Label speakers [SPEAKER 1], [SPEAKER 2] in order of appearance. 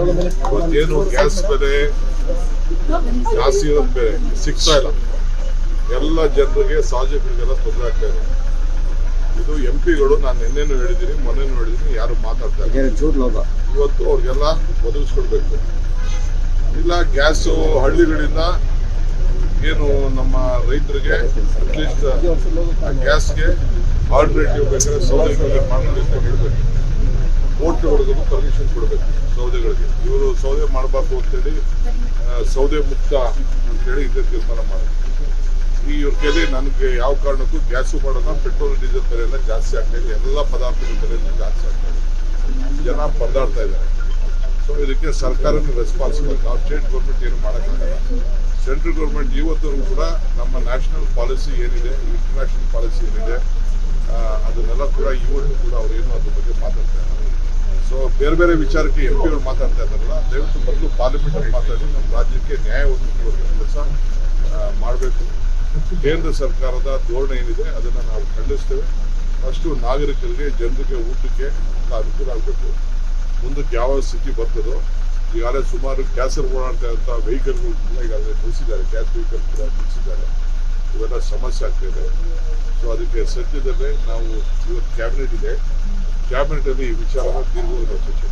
[SPEAKER 1] ಇವತ್ತೇನು ಗ್ಯಾಸ್ ಬೆಲೆ ಜಾಸ್ತಿ ಇರೋದು ಬೇರೆ ಸಿಗ್ತಾ ಇಲ್ಲ, ಎಲ್ಲ ಜನರಿಗೆ ಸಾರ್ವಜನಿಕರಿಗೆಲ್ಲ ತೊಂದರೆ ಆಗ್ತಾ ಇದೆ. ಇದು ಎಂಪಿಗಳು ನಾನು ನಿನ್ನೆನೂ ಹೇಳಿದ್ದೀನಿ, ಮೊನ್ನೆನೂ ಹೇಳಿದ್ದೀನಿ, ಯಾರು ಮಾತಾಡ್ತಾರೆ. ಇವತ್ತು ಅವ್ರಿಗೆಲ್ಲ ಒದಗಿಸ್ಕೊಡ್ಬೇಕು. ಇಲ್ಲ ಗ್ಯಾಸು ಹಳ್ಳಿಗಳಿಂದ ಏನು ನಮ್ಮ ರೈತರಿಗೆ ಅಟ್ಲೀಸ್ಟ್ ಗ್ಯಾಸ್ಗೆ ಆಲ್ಟರ್ನೇಟಿವ್ ಬೇಕಾದ್ರೆ ಸೌದೆಗಳಿಗೆ ಮಾಡಲಿ ಅಂತ ಹೇಳಬೇಕು. ಕೋರ್ಟ್ಗಳಿಗೂ ಪರ್ಮಿಷನ್ ಕೊಡಬೇಕು ಸೌದೆಗಳಿಗೆ. ಇವರು ಸೌದೆ ಮಾಡಬಾರ್ದು ಅಂತೇಳಿ ಸೌದೆ ಮುಕ್ತ ಅಂತೇಳಿ ಇದೇ ತೀರ್ಮಾನ ಮಾಡೋದು. ಇವ್ರ ಕೈಲಿ ನನಗೆ ಯಾವ ಕಾರಣಕ್ಕೂ ಗ್ಯಾಸು ಮಾಡೋಣ, ಪೆಟ್ರೋಲ್ ಡೀಸೆಲ್ ಬೆಲೆ ಎಲ್ಲ ಜಾಸ್ತಿ ಆಗ್ತಾ ಇದೆ, ಎಲ್ಲ ಪದಾರ್ಥಗಳ ಬೆಲೆ ಜಾಸ್ತಿ ಆಗ್ತಾ ಇದೆ, ಜನ ಪರದಾಡ್ತಾ ಇದ್ದಾರೆ. ಸೊ ಇದಕ್ಕೆ ಸರ್ಕಾರನ ರೆಸ್ಪಾನ್ಸಿಬಲ್. ನಾವು ಸ್ಟೇಟ್ ಗೌರ್ಮೆಂಟ್ ಏನು ಮಾಡೋಕ್ಕಾಗಲ್ಲ. ಸೆಂಟ್ರಲ್ ಗೌರ್ಮೆಂಟ್ ಇವತ್ತವರೆಗೂ ಕೂಡ ನಮ್ಮ ನ್ಯಾಷನಲ್ ಪಾಲಿಸಿ ಏನಿದೆ, ಇಂಟರ್ನ್ಯಾಷನಲ್ ಪಾಲಿಸಿ ಏನಿದೆ, ಅದನ್ನೆಲ್ಲ ಕೂಡ ಇವತ್ತು ಕೂಡ ಅವ್ರೇನು ಅದ್ರ ಬಗ್ಗೆ ಮಾತಾಡ್ತಾ ಇದ್ದಾರೆ. ಸೊ ಬೇರೆ ಬೇರೆ ವಿಚಾರಕ್ಕೆ ಎಂಪಿಗಳು ಮಾತಾಡ್ತಾ ಇದ್ದಾರಲ್ಲ, ದಯವಿಟ್ಟು ಮೊದಲು ಪಾರ್ಲಿಮೆಂಟಲ್ಲಿ ಮಾತಾಡಿ ನಮ್ಮ ರಾಜ್ಯಕ್ಕೆ ನ್ಯಾಯ ಒದಗಿಸುವಂಥ ಕೆಲಸ ಮಾಡಬೇಕು. ಕೇಂದ್ರ ಸರ್ಕಾರದ ಧೋರಣೆ ಏನಿದೆ ಅದನ್ನು ನಾವು ಖಂಡಿಸ್ತೇವೆ. ಫಸ್ಟು ನಾಗರಿಕರಿಗೆ, ಜನರಿಗೆ ಊಟಕ್ಕೆ ಎಲ್ಲ ಅನುಕೂಲ ಆಗಬೇಕು. ಮುಂದಕ್ಕೆ ಯಾವ ಸ್ಥಿತಿ ಬರ್ತದೋ, ಈಗಾಗಲೇ ಸುಮಾರು ಗ್ಯಾಸಲ್ಲಿ ಓಡಾಡ್ತಾ ಇರುವಂಥ ವೆಹಿಕಲ್ಗಳು ಕೂಡ ಈಗಾಗಲೇ ನಿಲ್ಲಿಸಿದ್ದಾರೆ, ಗ್ಯಾಸ್ ವೆಹಿಕಲ್ ಕೂಡ ನಿಲ್ಲಿಸಿದ್ದಾರೆ. ಇವೆಲ್ಲ ಸಮಸ್ಯೆ ಆಗ್ತಾಯಿದೆ. ಸೊ ಅದಕ್ಕೆ ಸದ್ಯದಲ್ಲೇ ನಾವು ಇವತ್ತು ಕ್ಯಾಬಿನೆಟ್ ಇದೆ, ಕ್ಯಾಬಿನೆಟಲ್ಲಿ ಈ ವಿಚಾರನ ದೀರ್ಘವಾಗಿ ಚರ್ಚೆ